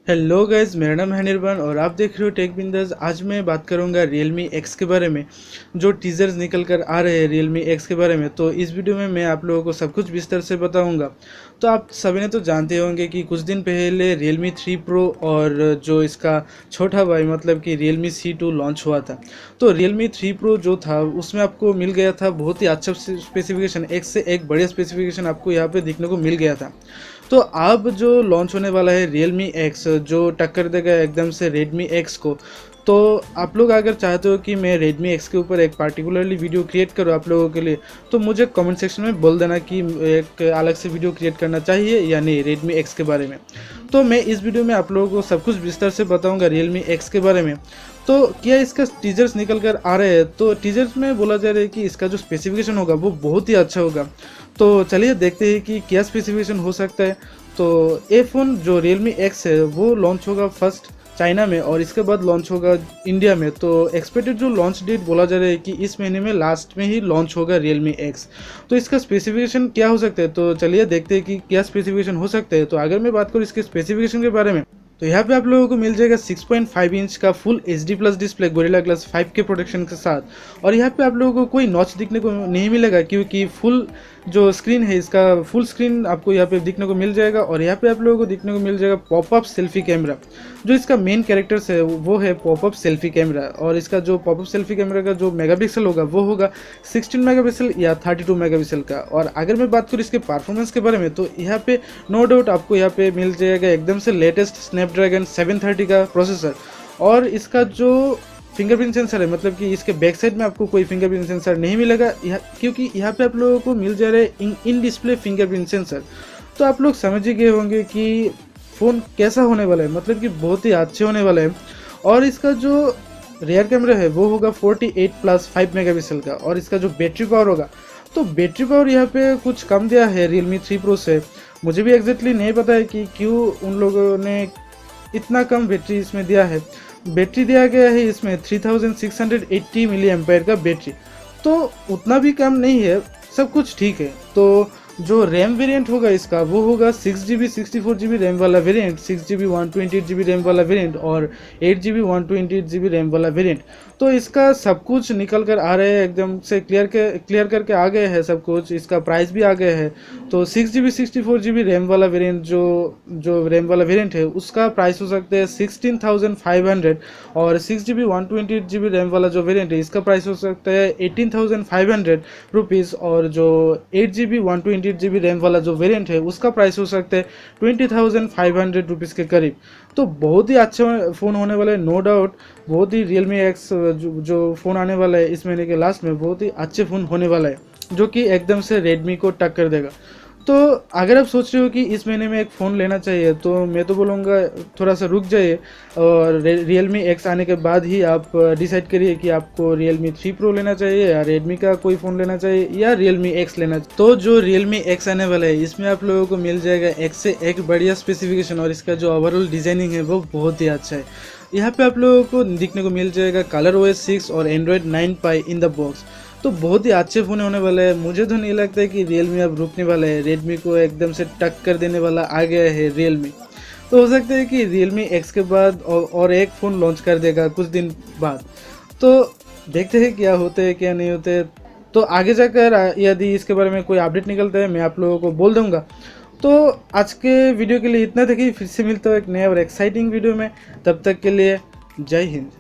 Hello guys, मेरा नाम है निर्वाण और आप देख रहे हो टेक बिंदास। आज मैं बात करूंगा Realme X के बारे में। जो टीजर्स निकल कर आ रहे हैं Realme X के बारे में, तो इस वीडियो में मैं आप लोगों को सब कुछ विस्तार से बताऊंगा। तो आप सभी ने तो जानते होंगे कि कुछ दिन पहले Realme 3 Pro और जो इसका छोटा भाई मतलब कि Realme C2 लॉन्च हुआ था। तो Realme 3 Pro जो था उसमें आपको मिल गया था बहुत ही अच्छा स्पेसिफिकेशन, एक से एक बढ़िया स्पेसिफिकेशन आपको यहाँ पे देखने को मिल गया था। तो अब जो लॉन्च होने वाला है Realme X, जो टक्कर देगा एकदम से Redmi X को। तो आप लोग अगर चाहते हो कि मैं Redmi X के ऊपर एक पार्टिकुलरली वीडियो क्रिएट करूँ आप लोगों के लिए, तो मुझे कमेंट सेक्शन में बोल देना कि एक अलग से वीडियो क्रिएट करना चाहिए या नहीं Redmi X के बारे में। तो मैं इस वीडियो में आप लोगों को सब कुछ विस्तार से बताऊंगा Realme X के बारे में। तो क्या इसका टीजर्स निकल कर आ रहे हैं, तो टीजर्स में बोला जा रहा है कि इसका जो स्पेसिफिकेशन होगा वो बहुत ही अच्छा होगा। तो चलिए देखते हैं कि क्या स्पेसिफिकेशन हो सकता है। तो ये फ़ोन जो Realme X है वो लॉन्च होगा फर्स्ट चाइना में और इसके बाद लॉन्च होगा इंडिया में। तो एक्सपेक्टेड जो लॉन्च डेट बोला जा रहा है कि इस महीने में लास्ट में ही लॉन्च होगा Realme X। तो इसका स्पेसिफिकेशन क्या हो सकता है, तो चलिए देखते हैं कि क्या स्पेसिफिकेशन हो सकता है। तो अगर मैं बात करूँ इसके स्पेसिफिकेशन के बारे में, तो यहाँ पे आप लोगों को मिल जाएगा 6.5 इंच का full HD plus display gorilla glass 5 के प्रोटेक्शन के साथ। और यहाँ पे आप लोगों को कोई नॉच दिखने को नहीं मिलेगा, क्योंकि फुल जो स्क्रीन है इसका फुल स्क्रीन आपको यहाँ पे दिखने को मिल जाएगा। और यहाँ पे आप लोगों को दिखने को मिल जाएगा पॉपअप सेल्फी कैमरा। जो इसका मेन कैरेक्टर्स है वो है पॉपअप सेल्फी कैमरा। और इसका जो पॉपअप सेल्फी कैमरा का जो मेगापिक्सल होगा वो होगा 16 मेगापिक्सल या 32 मेगापिक्सल का। और अगर मैं बात करूँ इसके परफॉर्मेंस के बारे में, तो यहाँ पे नो डाउट आपको यहाँ पे मिल जाएगा एकदम से लेटेस्ट स्नैपड्रैगन 730 का प्रोसेसर। और इसका जो फिंगरप्रिंट सेंसर है, मतलब कि इसके बैक साइड में आपको कोई फिंगरप्रिंट सेंसर नहीं मिलेगा, क्योंकि यहाँ पे आप लोगों को मिल जा रहा है इन डिस्प्ले फिंगरप्रिंट सेंसर। तो आप लोग समझ ही गए होंगे कि फ़ोन कैसा होने वाला है, मतलब कि बहुत ही अच्छे होने वाला है। और इसका जो रियर कैमरा है वो होगा 48+5 मेगापिक्सल का। और इसका जो बैटरी पावर होगा, तो बैटरी पावर यहाँ पे कुछ कम दिया है Realme 3 Pro से। मुझे भी एग्जैक्टली नहीं पता है कि क्यों उन लोगों ने इतना कम बैटरी इसमें दिया है। बैटरी दिया गया है इसमें 3680 मिली एम्पेयर का बैटरी, तो उतना भी कम नहीं है, सब कुछ ठीक है। तो जो रैम वेरिएंट होगा इसका वो होगा 6GB 64GB रैम वाला वेरिएंट, 6GB 128GB रैम वाला वेरिएंट और 8GB 128GB रैम वाला वेरिएंट। तो इसका सब कुछ निकल कर आ रहे हैं, एकदम से क्लियर करके आ गए हैं सब कुछ। इसका प्राइस भी आ गया है। तो 6GB 64GB रैम वाला वेरिएंट जो रैम वाला वेरिएंट है उसका प्राइस हो सकता है 16,500। और 6GB 128GB रैम वाला जो वेरिएंट है इसका प्राइस हो सकता है 18,500 रुपीज़। और जो 8GB 128GB रैम वाला जो वेरिएंट है उसका प्राइस हो सकता है 20,500 रुपीज़ के करीब। तो बहुत ही अच्छा फ़ोन होने वाला है, नो डाउट। बहुत ही Realme X जो फ़ोन आने वाला है इस महीने के लास्ट में, बहुत ही अच्छे फ़ोन होने वाला है, जो कि एकदम से Redmi को टक्कर देगा। तो अगर आप सोच रहे हो कि इस महीने में एक फ़ोन लेना चाहिए, तो मैं तो बोलूँगा थोड़ा सा रुक जाइए और Realme X आने के बाद ही आप डिसाइड करिए कि आपको Realme 3 Pro लेना चाहिए या Redmi का कोई फ़ोन लेना चाहिए या Realme X लेना चाहिए। तो जो Realme X आने वाला है इसमें आप लोगों को मिल जाएगा एक से एक बढ़िया स्पेसिफिकेशन। और इसका जो ओवरऑल डिज़ाइनिंग है वो बहुत ही अच्छा है। यहाँ पे आप लोगों को दिखने को मिल जाएगा ColorOS 6 और Android 9 Pie in the box. तो बहुत ही अच्छे फ़ोन होने वाला है। मुझे तो नहीं लगता है कि Realme अब रुकने वाला है, Redmi को एकदम से टक्कर देने वाला आ गया है Realme। तो हो सकता है कि Realme X के बाद और एक फ़ोन लॉन्च कर देगा कुछ दिन बाद। तो देखते हैं क्या होते हैं क्या नहीं होते। तो आगे जाकर यदि इसके बारे में कोई अपडेट निकलता है मैं आप लोगों को बोल दूँगा। तो आज के वीडियो के लिए इतना था कि फिर से मिलता है एक नया और एक्साइटिंग वीडियो में। तब तक के लिए जय हिंद।